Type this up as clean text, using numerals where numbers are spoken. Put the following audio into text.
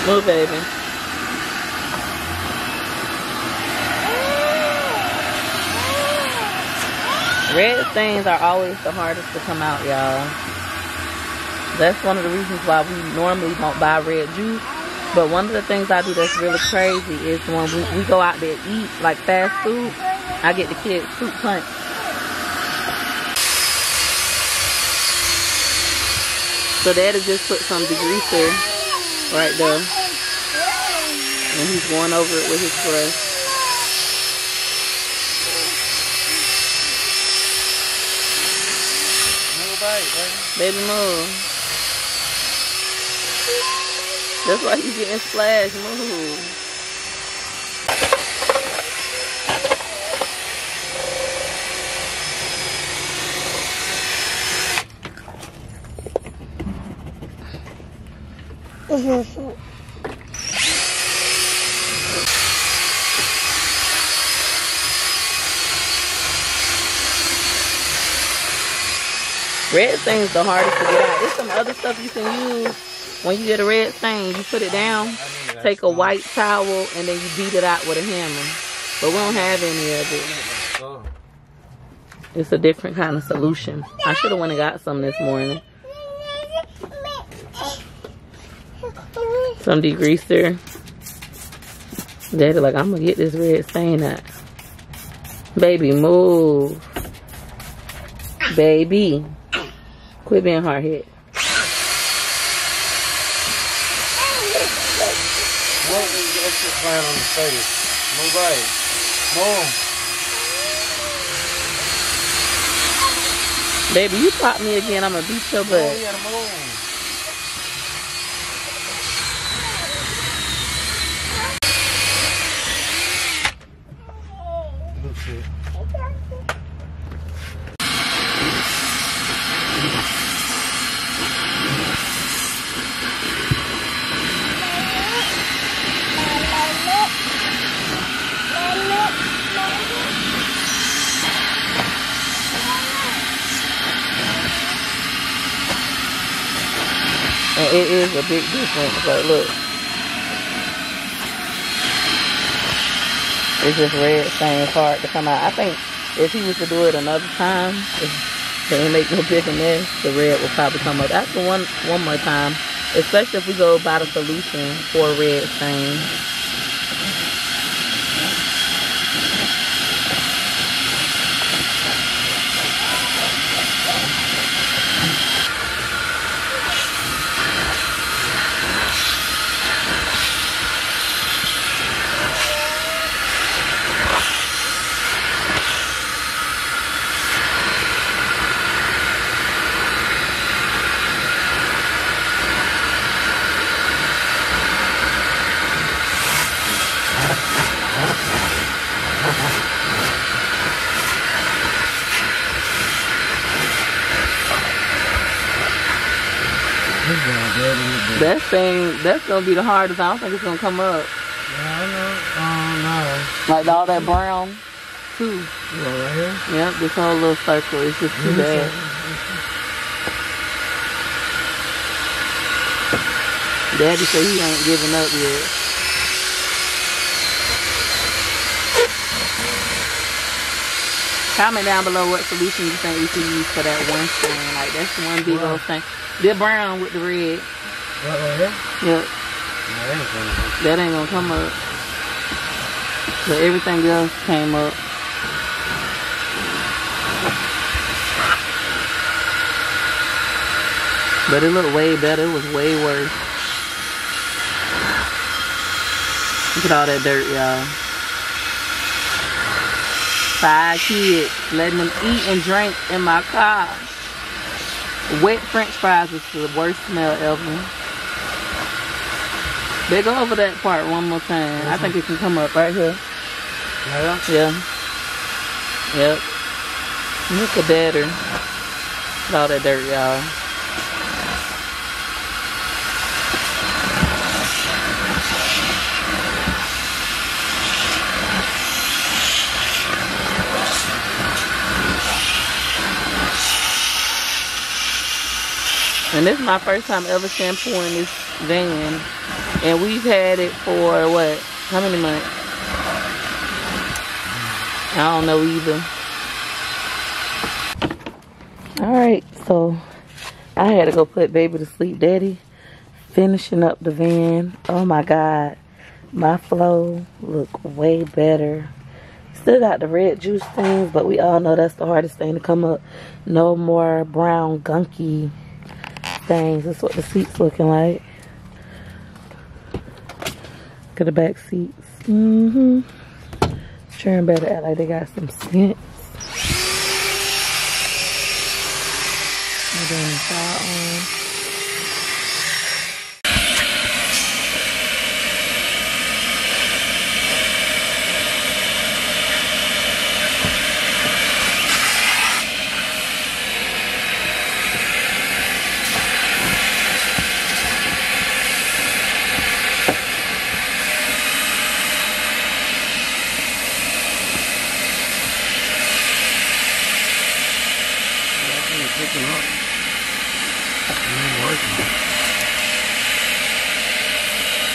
Move, baby. Red stains are always the hardest to come out, y'all. That's one of the reasons why we normally don't buy red juice. But one of the things I do that's really crazy is when we go out there to eat, like fast food, I get the kids fruit punch. So Daddy just put some degreaser right there. And he's going over it with his brush. Move back, baby. Baby, move. That's why you getting splashed. Move. Red stain's the hardest to get out. There's some other stuff you can use when you get a red stain. You put it down, take a white towel, and then you beat it out with a hammer. But we don't have any of it. It's a different kind of solution. I should have went and got some this morning. Some degreaser. Daddy like, I'm gonna get this red stain out. Baby, move. Baby. Quit being hard-headed. What is the extra plan on the face? Move right. Move. Baby, you pop me again, I'm gonna beat your butt. Oh, you gotta move. And it is a big difference, but look. It's just red stain hard to come out. I think if he was to do it another time, if they didn't make no bigger mess, the red will probably come up. After one more time, especially if we go by the solution for red stain. That thing, that's gonna be the hardest. I don't think it's gonna come up. Yeah, I know. No. Like all that brown, too. Yeah, right here? Yep, this whole little circle is just too bad. Daddy said he ain't giving up yet. Comment down below what solution you think we should use for that one stain. Like, that's one big old thing. The brown with the red. What, right here? Yep. No, that ain't gonna come up. But everything else came up. But it looked way better. It was way worse. Look at all that dirt, y'all. 5 kids, letting them eat and drink in my car. Wet French fries is the worst smell ever. They go over that part one more time. I think it can come up right here. Yeah? Yeah. Yep. Look at better. Look at all that dirt, y'all. And this is my first time ever shampooing this van. And we've had it for what? How many months? I don't know either. Alright, so I had to go put baby to sleep. Daddy finishing up the van. Oh my God. My flow look way better. Still got the red juice things, but we all know that's the hardest thing to come up. No more brown gunky things. That's what the seat's looking like. Look at the back seats. Sure better act like they got some sense. And then the on.